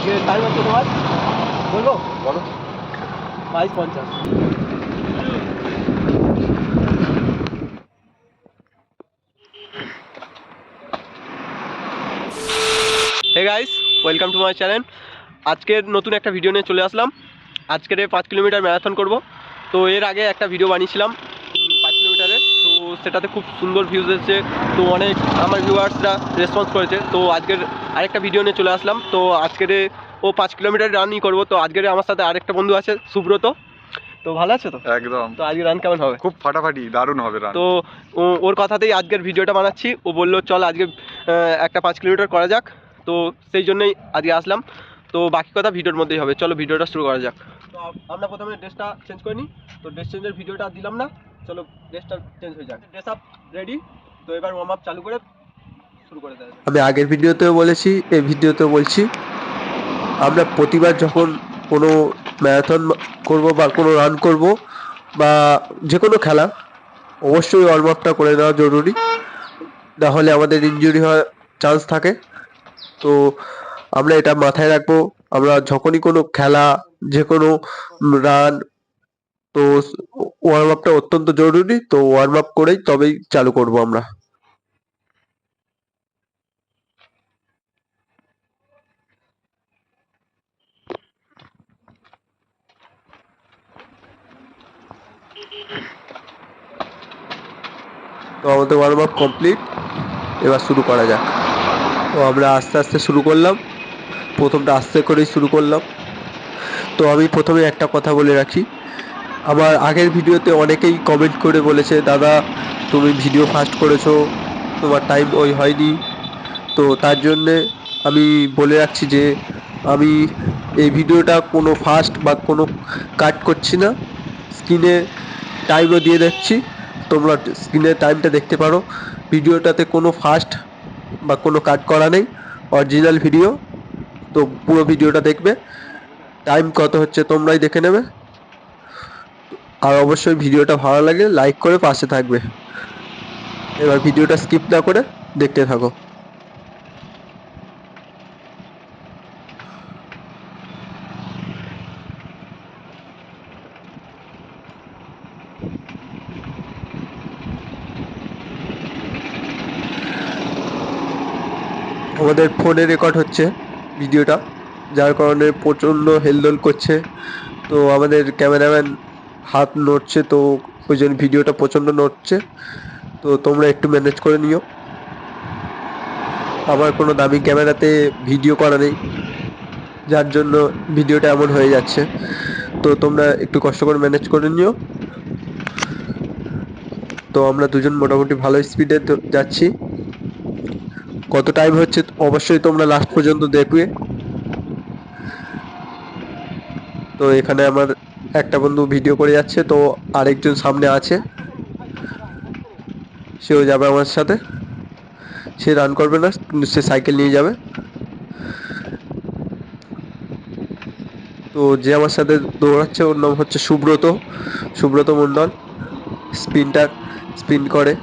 আজকে টাইম হচ্ছে তোমার বলবো বলো। 22:50। Hey guys, welcome to my channel. আজকের নতুন একটা ভিডিও নিয়ে চলে আসলাম। আজকের 5 কিলোমিটার ম্যারাথন করব। তো এর আগে একটা ভিডিও বানিয়েছিলাম 5 কিলোমিটারের, তো সেটাতে খুব সুন্দর ভিউজ এসেছে। তো অনেক আমার ভিউয়ার্সরা রেসপন্স করেছে। তো আজকের আরেকটা ভিডিও নিয়ে চলে আসলাম। তো আজকের ও 5 কিলোমিটার রানই করবো। তো আজকের আমার সাথে আরেকটা বন্ধু আছে, সুব্রত। তো ভালো আছে তো? একদম। তো আজকে রান কেমন হবে? খুব ফাটাফাটি, দারুণ হবে রান। তো ওর কথাতেই আজকের ভিডিওটা বানাচ্ছি। ও বললো চল আজকে একটা 5 কিলোমিটার করা যাক। তো সেই জন্যই আজকে আসলাম। তো বাকি কথা ভিডিওর মধ্যেই হবে। চলো ভিডিওটা শুরু করা যাক। তো আমরা প্রথমে ড্রেসটা চেঞ্জ করে নিই। তো ড্রেস চেঞ্জের ভিডিওটা দিলাম না, চলো ড্রেসটা চেঞ্জ হয়ে যাক। Dress up ready. তো এবার ওয়ার্ম আপ চালু করে শুরু করে দেয়। আমি আগের ভিডিওতেও বলেছি, এই ভিডিওতেও বলছি, আমরা প্রতিবার যখন কোনো ম্যারাথন করব বা কোনো রান করব বা যে কোনো খেলা, অবশ্যই ওয়ার্ম আপটা করে নেওয়া জরুরি। না হলে আমাদের ইনজুরি হওয়ার চান্স থাকে। তো আমরা এটা মাথায় রাখবো। আমরা যখনই কোনো খেলা, যে কোনো রান, তো ওয়ার্ম আপটা অত্যন্ত জরুরি। তো ওয়ার্ম আপ করেই তবেই চালু করব আমরা। তো আমাদের ওয়ার্ম আপ কমপ্লিট, এবার শুরু করা যাক। তো আমরা আস্তে আস্তে শুরু করলাম, প্রথমটা আস্তে করেই শুরু করলাম। তো আমি প্রথমে একটা কথা বলে রাখি, আমার আগের ভিডিওতে অনেকেই কমেন্ট করে বলেছে, দাদা তুমি ভিডিও ফাস্ট করেছো, তোমার টাইম ওই হয়নি। তো তার জন্যে আমি বলে রাখছি যে আমি এই ভিডিওটা কোনো ফাস্ট বা কোনো কাট করছি না, স্ক্রিনে টাইমও দিয়ে দিচ্ছি। তোমরা স্ক্রিনে টাইমটা দেখতে পারো। ভিডিওটাতে কোনো ফাস্ট বা কোনো কাট করা নেই, অরিজিনাল ভিডিও। তো পুরো ভিডিওটা দেখবে, টাইম কত হচ্ছে তোমরাই দেখে নেবে। আর অবশ্যই ভিডিওটা ভালো লাগে লাইক করে পাশে থাকবে। এবার ভিডিওটা স্কিপ না করে দেখতে থাকো। আমাদের ফোনে রেকর্ড হচ্ছে ভিডিওটা, যার কারণে প্রচণ্ড হেলদোল করছে। তো আমাদের ক্যামেরাম্যান হাত নড়ছে, তো ওই জন্য ভিডিওটা প্রচণ্ড নড়ছে। তো তোমরা একটু ম্যানেজ করে নিও। আমার কোনো দামি ক্যামেরাতে ভিডিও করা নেই, যার জন্য ভিডিওটা এমন হয়ে যাচ্ছে। তো তোমরা একটু কষ্ট করে ম্যানেজ করে নিও। তো আমরা দুজন মোটামুটি ভালো স্পিডে যাচ্ছি। কত টাইম হচ্ছে অবশ্যই তোমরা লাস্ট পর্যন্ত দেখবে। তো এখানে আমার একটা বন্ধু ভিডিও করে যাচ্ছে, তো আরেকজন সামনে আছে, সেও যাবে আমার সাথে। সে রান করবে না, কিন্তু সে সাইকেল নিয়ে যাবে। তো যে আমার সাথে দৌড়াচ্ছে ওর নাম হচ্ছে সুব্রত, সুব্রত মণ্ডল। স্পিন করে।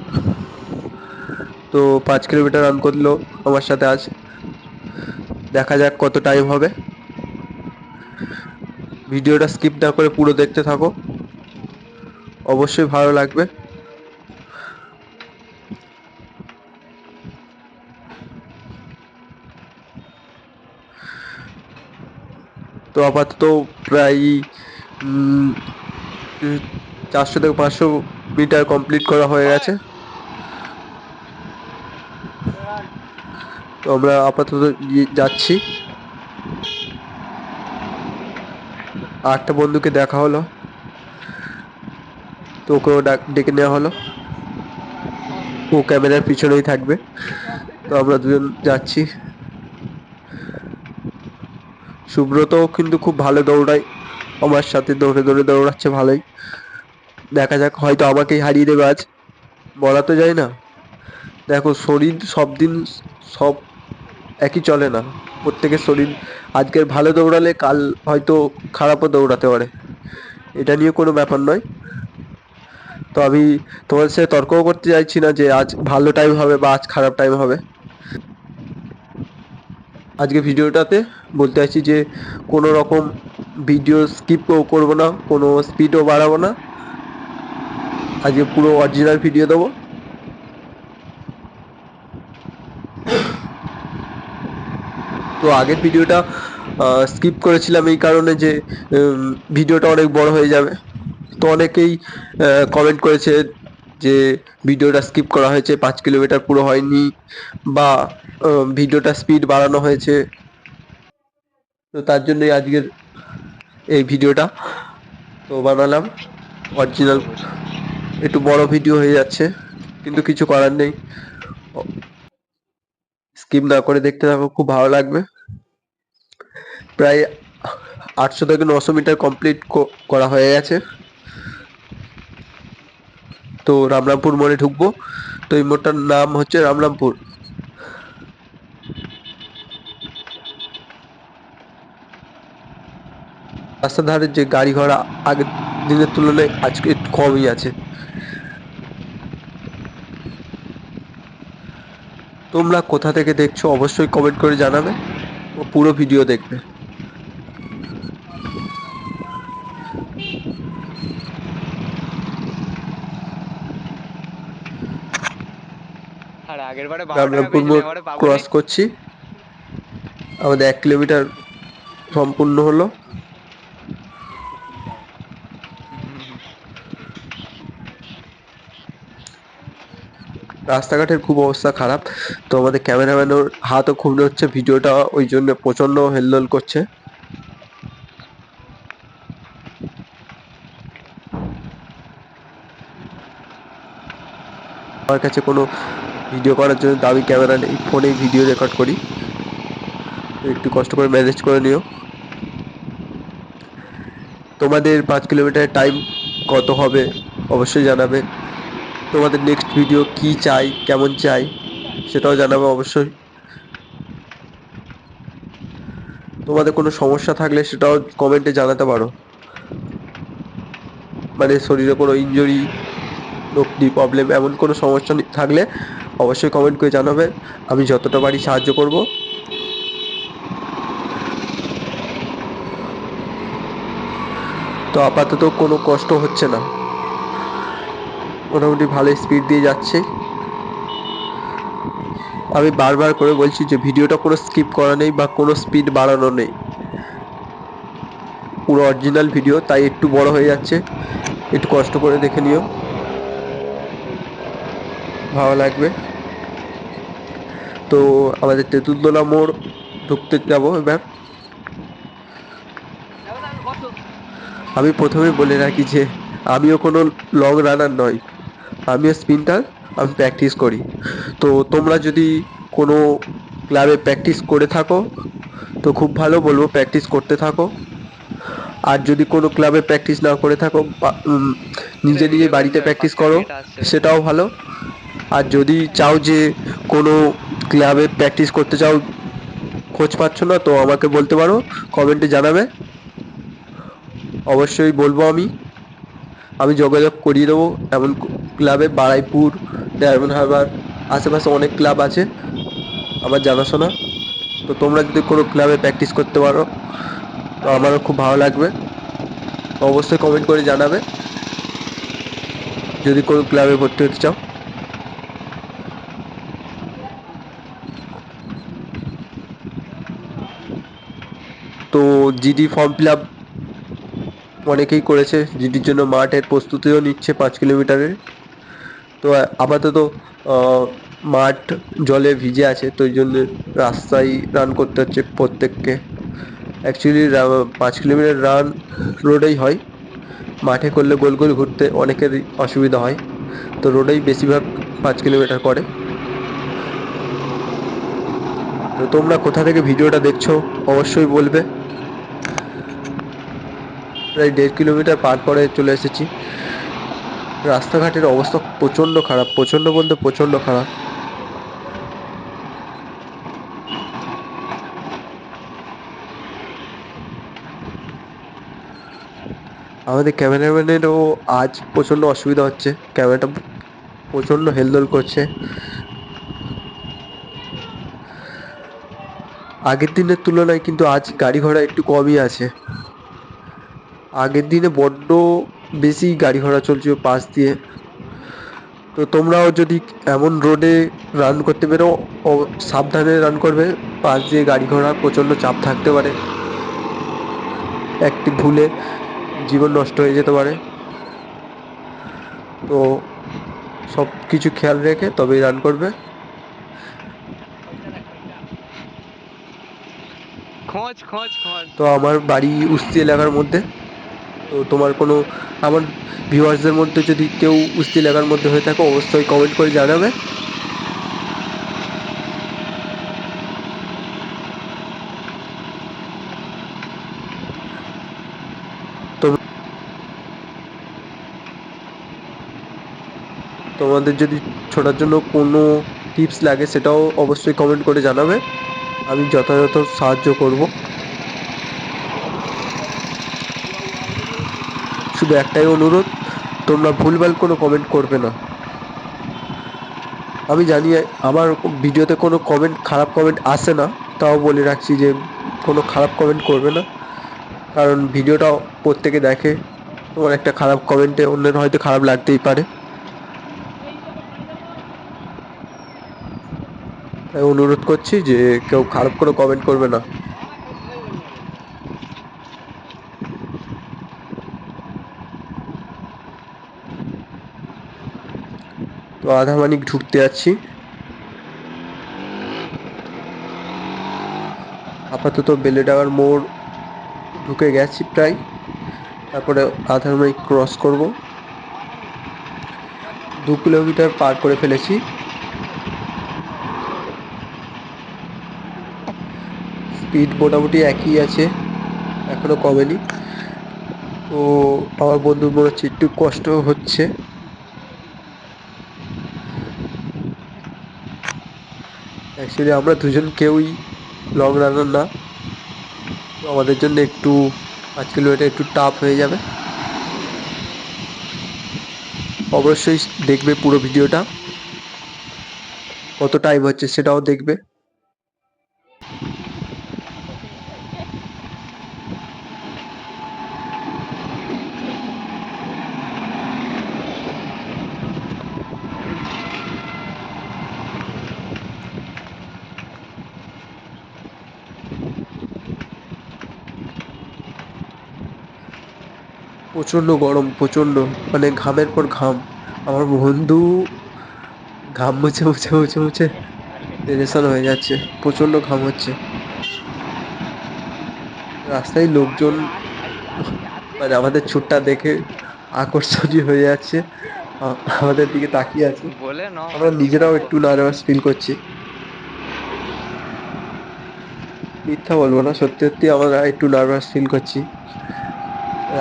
তো 5 কিলোমিটার রান করলো আমার সাথে আজ। দেখা যাক কত টাইম হবে। ভিডিওটা স্কিপ না করে পুরো দেখতে থাকো, অবশ্যই ভালো লাগবে। তো আপাতত প্রায় 400 থেকে 500 মিটার কমপ্লিট করা হয়ে গেছে। তো আমরা আপাতত যাচ্ছি। আরেকটা বন্ধুকে দেখা হলো, তো ওকেও ডেকে নেওয়া হলো। ও ক্যামেরার পিছনেই থাকবে। তো আমরা দুজন যাচ্ছি। সুব্রতও কিন্তু খুব ভালো দৌড়ায়, আমার সাথে দৌড়ে দৌড়ে দৌড়াচ্ছে ভালোই। দেখা যাক, হয়তো আমাকেই হারিয়ে দেবে আজ, বলা তো যায় না। দেখো, শরীর সব দিন সব একই চলে না। প্রত্যেকের শরীর আজকের ভালো দৌড়ালে কাল হয়তো খারাপও দৌড়াতে পারে, এটা নিয়ে কোনো ব্যাপার নয়। তো আমি তোমার সাথে তর্কও করতে চাইছি না যে আজ ভালো টাইম হবে বা আজ খারাপ টাইম হবে। আজকে ভিডিওটাতে বলতে চাইছি যে কোনো রকম ভিডিও স্কিপও করবো না, কোনো স্পিডও বাড়াবো না, আজকে পুরো অরিজিনাল ভিডিও দেবো। তো আগের ভিডিওটা স্কিপ করেছিলাম এই কারণে যে ভিডিওটা অনেক বড় হয়ে যাবে। তো অনেকেই কমেন্ট করেছে যে ভিডিওটা স্কিপ করা হয়েছে, 5 কিলোমিটার পুরো হয়নি, বা ভিডিওটা স্পিড বাড়ানো হয়েছে। তো তার জন্যই আজকের এই ভিডিওটা তো বানালাম অরিজিনাল। একটু বড় ভিডিও হয়ে যাচ্ছে, কিন্তু কিছু করার নেই, স্কিপ না করে দেখতে থাকো, খুব ভালো লাগবে। প্রায় 800 থেকে 900 মিটার কমপ্লিট করা হয়ে গেছে। তো রামরামপুর মোড়ে ঢুকবো। তো এই মোড়টার নাম হচ্ছে রামরামপুর। রাস্তার ধারে যে গাড়ি ঘোড়া আগের দিনের তুলনায় আজকে একটু কমই আছে। তোমরা কোথা থেকে দেখছো অবশ্যই কমেন্ট করে জানাবে ও পুরো ভিডিও দেখবে। আর আগের বারে 12 টাকা রামরামপুর পেয়েছিল, মোড় এবারে পাবো নি। ক্রস করছি, আমাদের 1 কিলোমিটার সম্পূর্ণ হলো। রাস্তাঘাটের খুব অবস্থা খারাপ। তো আমাদের ক্যামেরাম্যানের হাতও খুব হচ্ছে, ভিডিওটা ওই জন্য প্রচন্ড হেলদোল করছে। আমার কাছে কোনো ভিডিও করার জন্য দামি ক্যামেরা নেই, ফোনেই ভিডিও রেকর্ড করি। তো একটু কষ্ট করে ম্যানেজ করে নিও। তোমাদের 5 কিলোমিটারের টাইম কত হবে অবশ্যই জানাবে। তোমাদের নেক্সট ভিডিও কি চাই, কেমন চাই, সেটাও জানাবে অবশ্যই। তোমাদের কোনো সমস্যা থাকলে সেটাও কমেন্টে জানাতে পারো, মানে শরীরে কোনো ইনজুরি, নকলি প্রবলেম, এমন কোনো সমস্যা থাকলে অবশ্যই কমেন্ট করে জানাবে, আমি যতটা পারি সাহায্য করব। তো আপাতত কোনো কষ্ট হচ্ছে না, মোটামুটি ভালো স্পিড দিয়ে যাচ্ছে। আমি বারবার করে বলছি যে ভিডিওটা কোনো স্কিপ করা নেই বা কোনো স্পিড বাড়ানো নেই, পুরো অরিজিনাল ভিডিও, তাই একটু বড় হয়ে যাচ্ছে, একটু কষ্ট করে দেখে নিও, ভালো লাগবে। তো আমাদের তেঁতুলতলা মোড় ঢুকতে যাব এবার। আমি প্রথমেই বলে রাখি যে আমিও কোনো লং রানার নই, আমিও স্প্রিন্টার, আমি প্র্যাকটিস করি। তো তোমরা যদি কোনো ক্লাবে প্র্যাকটিস করে থাকো তো খুব ভালো, বলবো প্র্যাকটিস করতে থাকো। আর যদি কোনো ক্লাবে প্র্যাকটিস না করে থাকো, নিজে নিজে বাড়িতে প্র্যাকটিস করো, সেটাও ভালো। আর যদি চাও যে কোনো ক্লাবে প্র্যাকটিস করতে চাও, খোঁজ পাচ্ছ না, তো আমাকে বলতে পারো, কমেন্টে জানাবে, অবশ্যই বলবো। আমি যোগাযোগ করিয়ে দেবো এমন ক্লাবে। বারাইপুর, ডায়মন্ড হারবার, আশেপাশে অনেক ক্লাব আছে আমার জানাশোনা। তো তোমরা যদি কোনো ক্লাবে প্র্যাকটিস করতে পারো তো আমারও খুব ভালো লাগবে, অবশ্যই কমেন্ট করে জানাবে যদি কোনো ক্লাবে ভর্তি হতে চাও। তো জিডি ফর্ম ফিল আপ অনেকেই করেছে, জিডির জন্য মাঠের প্রস্তুতিও নিচ্ছে 5 কিলোমিটারের। তো আপাতত মাঠ জলে ভিজে আছে, তো ওই জন্য রাস্তায় রান করতে হচ্ছে প্রত্যেককে। অ্যাকচুয়ালি 5 কিলোমিটার রান রোডেই হয়, মাঠে করলে গোল গোল ঘুরতে অনেকেরই অসুবিধা হয়, তো রোডেই বেশিরভাগ 5 কিলোমিটার করে। তো তোমরা কোথা থেকে ভিডিওটা দেখছো অবশ্যই বলবে। প্রায় 1.5 কিলোমিটার পার করে চলে এসেছি। রাস্তাঘাটের অবস্থা প্রচণ্ড খারাপ, প্রচণ্ড বলতে প্রচণ্ড খারাপ। আমাদের ক্যামেরাম্যানেরও আজ প্রচণ্ড অসুবিধা হচ্ছে, ক্যামেরাটা প্রচণ্ড হেলদোল করছে। আগের দিনের তুলনায় কিন্তু আজ গাড়ি ঘোড়া একটু কমই আছে। আগের দিনে বড্ড বেশি গাড়ি ঘোড়া চলছিল পাশ দিয়ে। তো তোমরাও যদি এমন রোডে রান করতে বেরো, সাবধানে রান করবে। পাশ দিয়ে গাড়ি ঘোড়া প্রচণ্ড চাপ থাকতে পারে, একটি ভুলে জীবন নষ্ট হয়ে যেতে পারে। তো সব কিছু খেয়াল রেখে তবেই রান করবে। খোঁজ খোঁজ খোঁজ। তো আমার বাড়ি উস্তি এলাকার মধ্যে। তো তোমার কোনো, আমার ভিউয়ার্সদের মধ্যে যদি কেউ উস্তি এলাকার মধ্যে হয়ে থাকো অবশ্যই কমেন্ট করে জানাবে। তো তোমাদের যদি ছোটার জন্য কোনো টিপস লাগে সেটাও অবশ্যই কমেন্ট করে জানাবে, আমি যথাযথ সাহায্য করব। শুধু একটাই অনুরোধ, তোমরা ভুলভাল কোনো কমেন্ট করবে না। আমি জানি আমার ভিডিওতে কোনো কমেন্ট, খারাপ কমেন্ট আসে না, তাও বলে রাখছি যে কোনো খারাপ কমেন্ট করবে না, কারণ ভিডিওটা প্রত্যেকে দেখে। তোমার একটা খারাপ কমেন্টে অন্যের হয়তো খারাপ লাগতেই পারে, তাই অনুরোধ করছি যে কেউ খারাপ কোনো কমেন্ট করবে না। তো আধা মানিক ঢুকতে যাচ্ছি। আপাতত বেলেডাঙার মোড় ঢুকে গেছি প্রায়, তারপরে আধা মাইল ক্রস করব। 2 কিলোমিটার পার করে ফেলেছি। স্পিড মোটামুটি একই আছে, এখনো কমেনি। তো আমার বন্ধুর মনে হচ্ছে একটু কষ্ট হচ্ছে। অ্যাকচুয়ালি আমরা দুজন কেউই লং রানার না, তো আমাদের জন্য একটু 5 কিলোমিটার একটু টাফ হয়ে যাবে। অবশ্যই দেখবে পুরো ভিডিওটা, কত টাইম হচ্ছে সেটাও দেখবে। প্রচণ্ড গরম, প্রচণ্ড, মানে ঘামের পর ঘাম। আমার বন্ধু ঘাম মুছে মুছে মুছে মুছে পেরেশান হয়ে যাচ্ছে, প্রচণ্ড ঘাম হচ্ছে। রাস্তায় লোকজন মানে আমাদের ছুটটা দেখে আকর্ষণীয় হয়ে যাচ্ছে, আমাদের দিকে তাকিয়ে আছে। বলে ন আমরা নিজেরাও একটু নার্ভাস ফিল করছি। মিথ্যা বলবো না, সত্যি সত্যি আমরা একটু নার্ভাস ফিল করছি।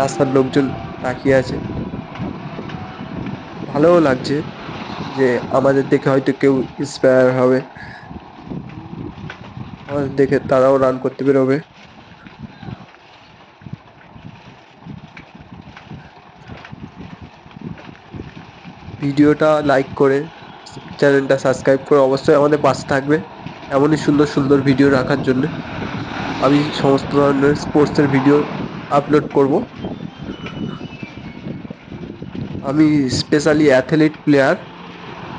রাস্তার লোকজন তাকিয়ে আছে, ভালোও লাগছে যে আমাদের দেখে হয়তো কেউ ইন্সপায়ার হবে, আমাদের দেখে তারাও রান করতে বেরোবে। ভিডিওটা লাইক করে চ্যানেলটা সাবস্ক্রাইব করে অবশ্যই আমাদের পাশে থাকবে, এমনই সুন্দর সুন্দর ভিডিও রাখার জন্য। আমি সমস্ত ধরনের স্পোর্টসের ভিডিও আপলোড করব। আমি স্পেশালি অ্যাথলিট প্লেয়ার,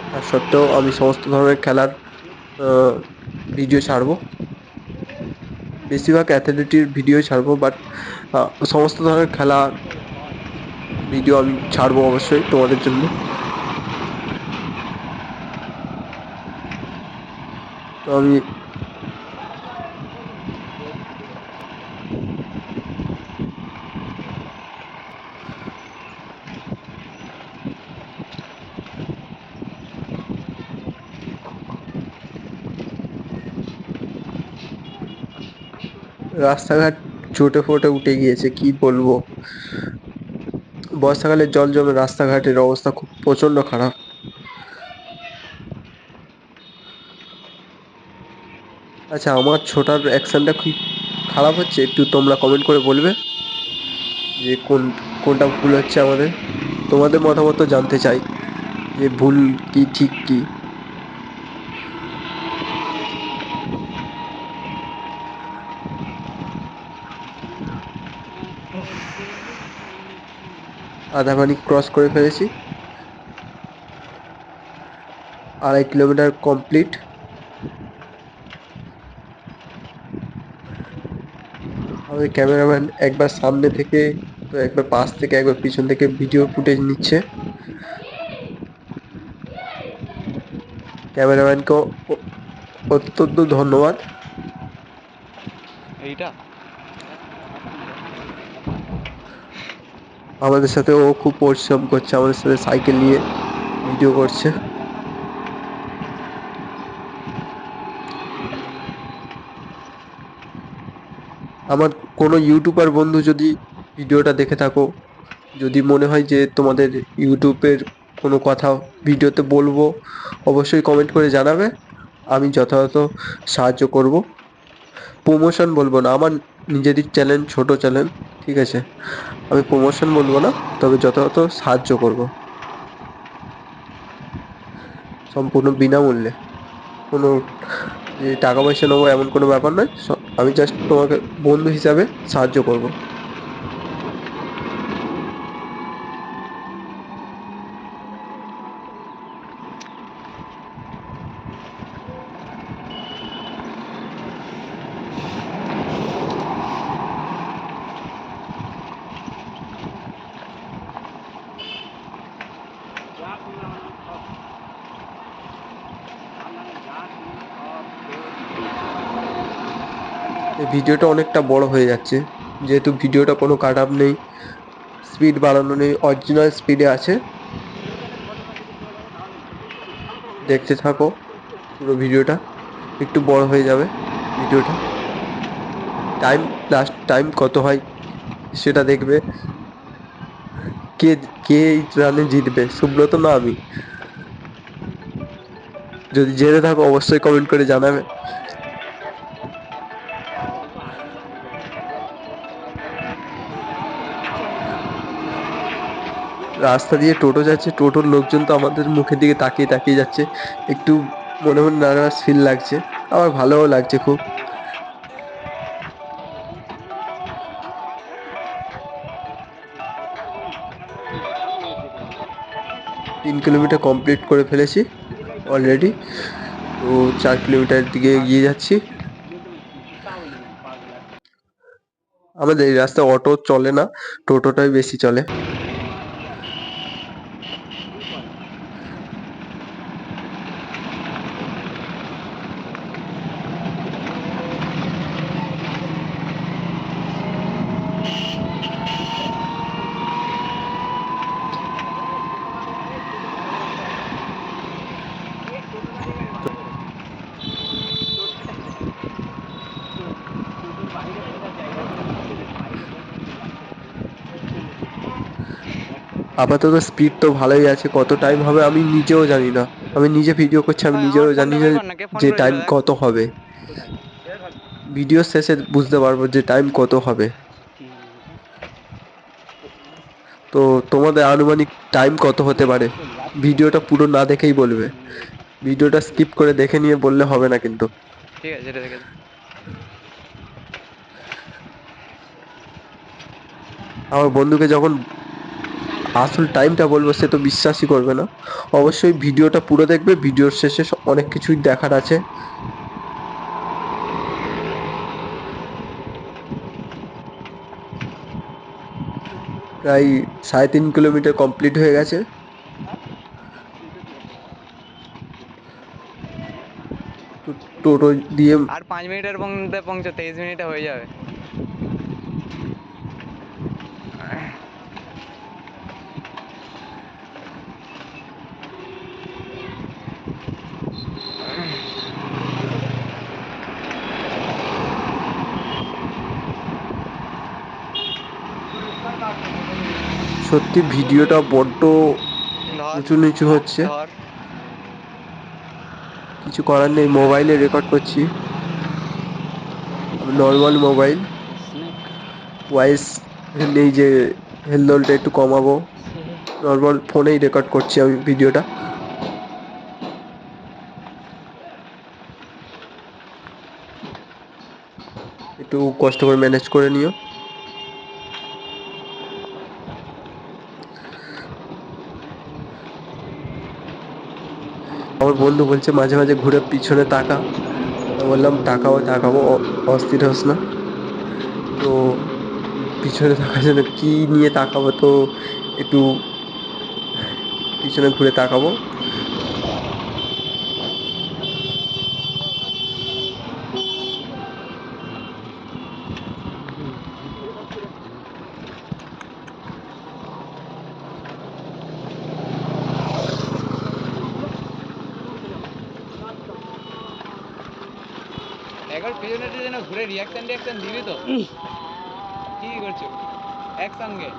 তার সত্ত্বেও আমি সমস্ত ধরনের খেলার ভিডিও ছাড়বো। বেশিরভাগ অ্যাথলেটির ভিডিও ছাড়বো, বাট সমস্ত ধরনের খেলা ভিডিও আমি ছাড়বো অবশ্যই তোমাদের জন্য। তো আমি রাস্তাঘাট চটে ফটে উঠে গিয়েছে, কি বলবো। বর্ষাকালে জল জমে রাস্তাঘাটের অবস্থা খুব প্রচণ্ড খারাপ। আচ্ছা, আমার ছোটার অ্যাকশনটা কি খারাপ হচ্ছে একটু তোমরা কমেন্ট করে বলবে যে কোনটা ভুল হচ্ছে আমাদের। তোমাদের মতামত জানতে চাই যে ভুল কি ঠিক কি। আধা পানি ক্রস করে ফেলেছি, 2.5 কিলোমিটার কমপ্লিট। আমাদের ক্যামেরাম্যান একবার সামনে থেকে, তো একবার পাশ থেকে, একবার পিছন থেকে ভিডিও ফুটেজ নিচ্ছে। ক্যামেরাম্যানকেও অত্যন্ত ধন্যবাদ। এইটা আমাদের সাথে ও খুব পরিশ্রম করছে, আমাদের সাথে সাইকেল নিয়ে ভিডিও করছে। আমার কোনো ইউটিউবার বন্ধু যদি ভিডিওটা দেখে থাকো, যদি মনে হয় যে তোমাদের ইউটিউবের কোনো কথা ভিডিওতে বলবো, অবশ্যই কমেন্ট করে জানাবে, আমি যথাযথ সাহায্য করব। প্রমোশন বলবো না, আমার নিজেরই চ্যানেল, ছোট চ্যানেল, ঠিক আছে, আমি প্রমোশন বলবো না, তবে যথাযথ সাহায্য করব, সম্পূর্ণ বিনামূল্যে। কোনো যে টাকা পয়সা নেবো এমন কোনো ব্যাপার নয়, আমি জাস্ট তোমাকে বন্ধু হিসাবে সাহায্য করব। এই ভিডিওটা অনেকটা বড় হয়ে যাচ্ছে, যেহেতু ভিডিওটা কোনো কাট আপ নেই, স্পিড বাড়ানো নেই, অরিজিনাল স্পিডে আছে। দেখতে থাকো পুরো ভিডিওটা, একটু বড় হয়ে যাবে ভিডিওটা। টাইম, লাস্ট টাইম কত হয় সেটা দেখবে। কে কে এই রানে জিতবে, সুব্রত না আমি? যদি জেনে থাকো অবশ্যই কমেন্ট করে জানাবে। রাস্তা দিয়ে টোটো যাচ্ছে, টোটোর লোকজন তো আমাদের মুখের দিকে তাকিয়ে তাকিয়ে যাচ্ছে, একটু মনে মনে নার্ভাস ফিল লাগছে, আবার ভালোও লাগছে খুব। 3 কিলোমিটার কমপ্লিট করে ফেলেছি অলরেডি, তো 4 কিলোমিটার দিকে এগিয়ে যাচ্ছি। আমাদের এই রাস্তায় অটো চলে না, টোটোটাই বেশি চলে। আপাতত স্পিড তো ভালোই আছে, কত টাইম হবে আমি নিজেও জানি না। আমি নিজে ভিডিও করছি, আমি নিজেও আমার জানি ফোনটা না বের কর না, কে ফোন যে করেছিল টাইম দেখ। কত হবে। ভিডিও শেষে বুঝতে পারবো যে টাইম কত হবে। তো তোমাদের আনুমানিক টাইম কত হতে পারে, ভিডিওটা পুরো না দেখেই বলবে। ভিডিওটা স্কিপ করে দেখে নিয়ে বললে হবে না কিন্তু। ঠিক আছে, এটা দেখে দে। আমার বন্ধুকে যখন আসল টাইমটা বলবো সে তো বিশ্বাসই করবে না। অবশ্যই ভিডিওটা পুরো দেখবে, ভিডিওর শেষে অনেক কিছুই দেখার আছে। প্রায় 3.5 কিলোমিটার কমপ্লিট হয়ে গেছে। টোটো দিয়ে আর 5 মিনিটের মধ্যে পৌঁছে, 23 মিনিটে হয়ে যাবে। সত্যি ভিডিওটা বড্ড ধর উঁচু নিচু হচ্ছে, ধর। কিছু করার নেই, মোবাইলে রেকর্ড করছি, নর্মাল মোবাইল, ভয়েস নেই যে হেলদোলটা একটু কমাবো, নর্মাল ফোনেই রেকর্ড করছি আমি ভিডিওটা। একটু কষ্ট করে ম্যানেজ করে নিও। বন্ধু বলছে মাঝে মাঝে ঘুরে পিছনে তাকা। তো বললাম তাকাবো অস্থির হোস না। তো পিছনে তাকার জন্য কি নিয়ে তাকাবো, তো একটু পিছনে ঘুরে তাকাবো। একবার পেছনে যেন ঘুরে রিয়াকশন দিবি তো কি করছো একসঙ্গে।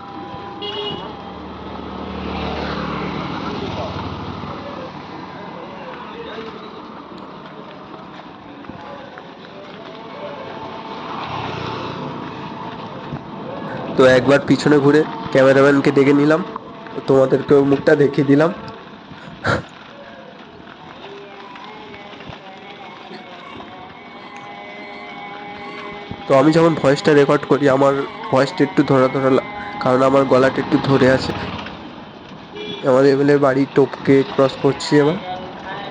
তো একবার পিছনে ঘুরে ক্যামেরাম্যানকে ডেকে নিলাম, তো তোমাদেরকেও মুখটা দেখিয়ে দিলাম। তো আমি যখন ভয়েসটা রেকর্ড করি আমার ভয়েসটা একটু কারণ আমার গলাটা একটু ধরে আছে। আমাদের এমএলএ বাড়ি টপকে ক্রস করছি এবার,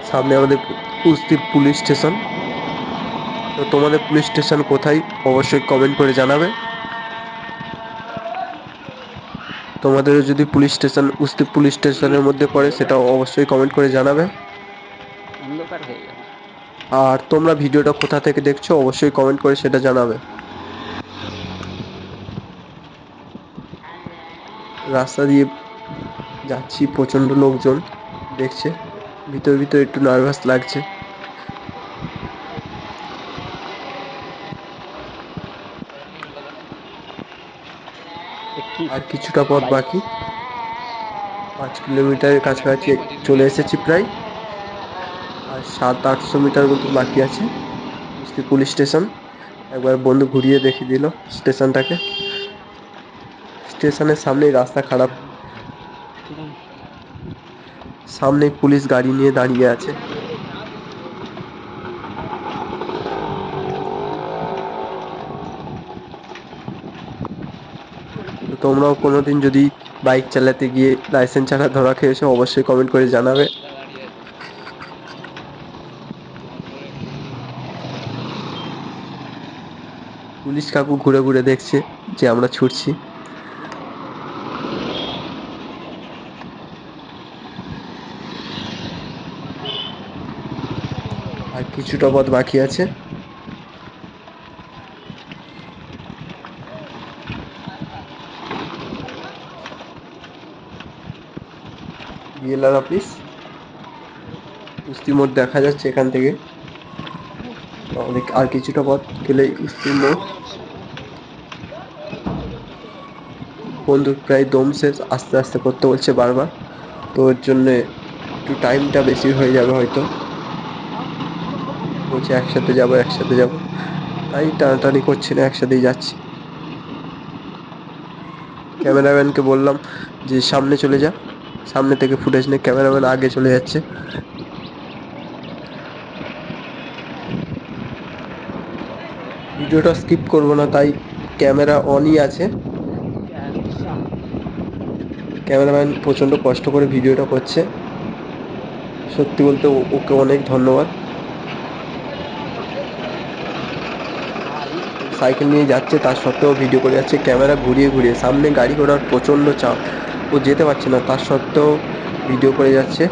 সামনে আমাদের কুস্তি পুলিশ স্টেশন। তো তোমাদের পুলিশ স্টেশন কোথায় অবশ্যই কমেন্ট করে জানাবে। তোমাদের যদি পুলিশ স্টেশন উস্তি পুলিশ স্টেশনের মধ্যে পড়ে সেটাও অবশ্যই কমেন্ট করে জানাবে। অন্ধকার হয়ে গেল। আর তোমরা ভিডিওটা কোথা থেকে দেখছো অবশ্যই কমেন্ট করে সেটা জানাবে। রাস্তা দিয়ে যাচ্ছি, প্রচণ্ড লোকজন দেখছে, ভিতর ভিতর একটু নার্ভাস লাগছে। আর কিছুটা পথ বাকি, 5 কিলোমিটারের কাছাকাছি চলে এসেছি প্রায়। আর 700-800 মিটার মতো বাকি আছে কুস্তি পুলিশ স্টেশন। একবার বন্ধু ঘুরিয়ে দেখিয়ে দিল স্টেশনটাকে। স্টেশনের সামনেই রাস্তা খারাপ, সামনেই পুলিশ গাড়ি নিয়ে দাঁড়িয়ে আছে। তো তোমরাও কোনোদিন যদি বাইক চালাতে গিয়ে লাইসেন্স ছাড়া ধরা খেয়েছো অবশ্যই কমেন্ট করে জানাবে। দাঁড়িয়ে আছে পুলিশ কাকু ঘুরে ঘুরে দেখছে যে আমরা ছুটছি। আর কিছুটা পথ বাকি আছে। বিএলআর অফিস, কুস্তি মোড় দেখা যাচ্ছে এখান থেকে। অনেক আর কিছুটা পথ গেলেই কুস্তি মোড়। বন্ধুর প্রায় দম শেষ, আস্তে আস্তে করতে বলছে বারবার, তো ওর জন্যে একটু টাইমটা বেশি হয়ে যাবে হয়তো। বলছে একসাথে যাবো একসাথে যাবো, তাই টানাটানি করছি না, একসাথেই যাচ্ছি। ক্যামেরাম্যানকে বললাম যে সামনে চলে যা, সামনে থেকে ফুটেজ নে। ক্যামেরাম্যান আগে চলে যাচ্ছে। ভিডিওটা স্কিপ করবো না তাই ক্যামেরা অনই আছে। ক্যামেরাম্যান প্রচণ্ড কষ্ট করে ভিডিওটা করছে, সত্যি বলতে ওকে অনেক ধন্যবাদ। সাইকেল নিয়ে যাচ্ছে তার সত্ত্বেও ভিডিও করে যাচ্ছে, ক্যামেরা ঘুরিয়ে ঘুরিয়ে। সামনে গাড়ি ঘোড়ার প্রচণ্ড চাপ, ও যেতে পারছে না তার সত্ত্বেও ভিডিও করে যাচ্ছে।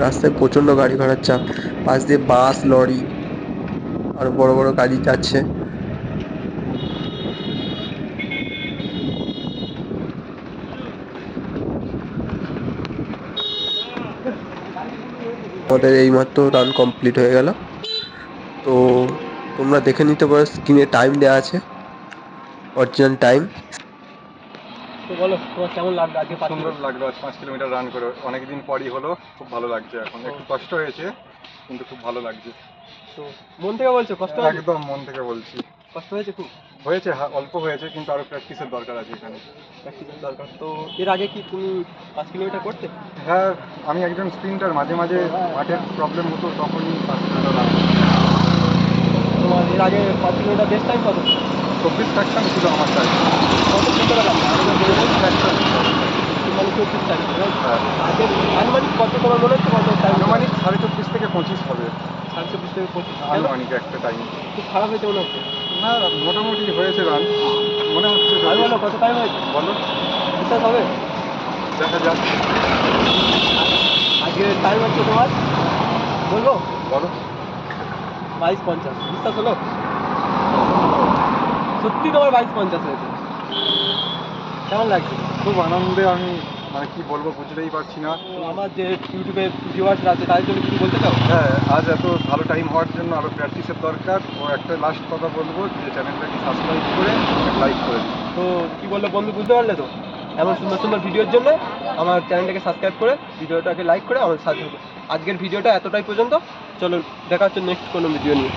রাস্তায় প্রচণ্ড গাড়ি ঘোড়ার চাপ, পাশ দিয়ে বাস লরি আর বড় বড় গাড়ি যাচ্ছে। আমাদের এইমাত্র রান কমপ্লিট হয়ে গেল। তো তোমরা দেখে নিতে পারো, স্ক্রিনে টাইম দেওয়া আছে, অরিজিনাল টাইম। তো বলো তোমার কেমন লাগলো আজকে? সুন্দর লাগলো আজ 5 কিলোমিটার রান করে, অনেকদিন পরই হলো, খুব ভালো লাগছে। এখন একটু কষ্ট হয়েছে কিন্তু খুব ভালো লাগছে। তো মন থেকে বলছো কষ্ট হয়েছে? একদম মন থেকে বলছি, কষ্ট হয়েছে খুব? হয়েছে, অল্প হয়েছে, কিন্তু আরো প্র্যাকটিসের দরকার আছে এখানে। প্র্যাকটিসের দরকার। তো এর আগে কি তুমি 5 কিলোমিটার করতে? হ্যাঁ, আমি একজন স্প্রিন্টার, মাঝে মাঝে মাঠের প্রবলেম হতো তখনই 5 কিলোমিটার রান। তোমার এর আগে 5 কিলোমিটার বেস্ট টাইম কত? 24 ফ্র্যাকশন ছিল আমার টাইম। কত কিলোমিটার লাগবে? ফ্র্যাকশন মানে 24 টাইম। হ্যাঁ, আগের আনুমানিক কত তোমার মনে হচ্ছে কত টাইম? আনুমানিক 24.5 থেকে 25 হবে। 24 থেকে 25। আনুমানিক একটা টাইম। খুব খারাপ হয়েছে মনে হচ্ছে। না, মোটামুটি হয়েছে রান মনে হচ্ছে। আর বলো কত টাইম হয়েছে? বলো, বিশ্বাস হবে? দেখা যাক। আজকে টাইম হচ্ছে তোমার বলবো বলো। 22:50। বিশ্বাস হলো? সত্যি তোমার 22:50 হয়েছে। কেমন লাগছে? খুব আনন্দে আমি মানে কি বলবো বুঝতেই পারছি না। তো আমার যে ইউটিউবে ভিউয়ার্সরা আছে তাদের জন্য কিছু বলতে চাও? হ্যাঁ, আজ এত ভালো টাইম হওয়ার জন্য আরও প্র্যাকটিসের দরকার। ও একটা লাস্ট কথা বলবো যে চ্যানেলটাকে সাবস্ক্রাইব করে লাইক করে দিন। তো কি বললো বন্ধু, বুঝতে পারলে তো? এমন সুন্দর সুন্দর ভিডিওর জন্য আমার চ্যানেলটাকে সাবস্ক্রাইব করে ভিডিওটাকে লাইক করে আমার সাথে হবে। আজকের ভিডিওটা এতটাই পর্যন্ত। চলো দেখা হচ্ছে নেক্সট কোনো ভিডিও নিয়ে।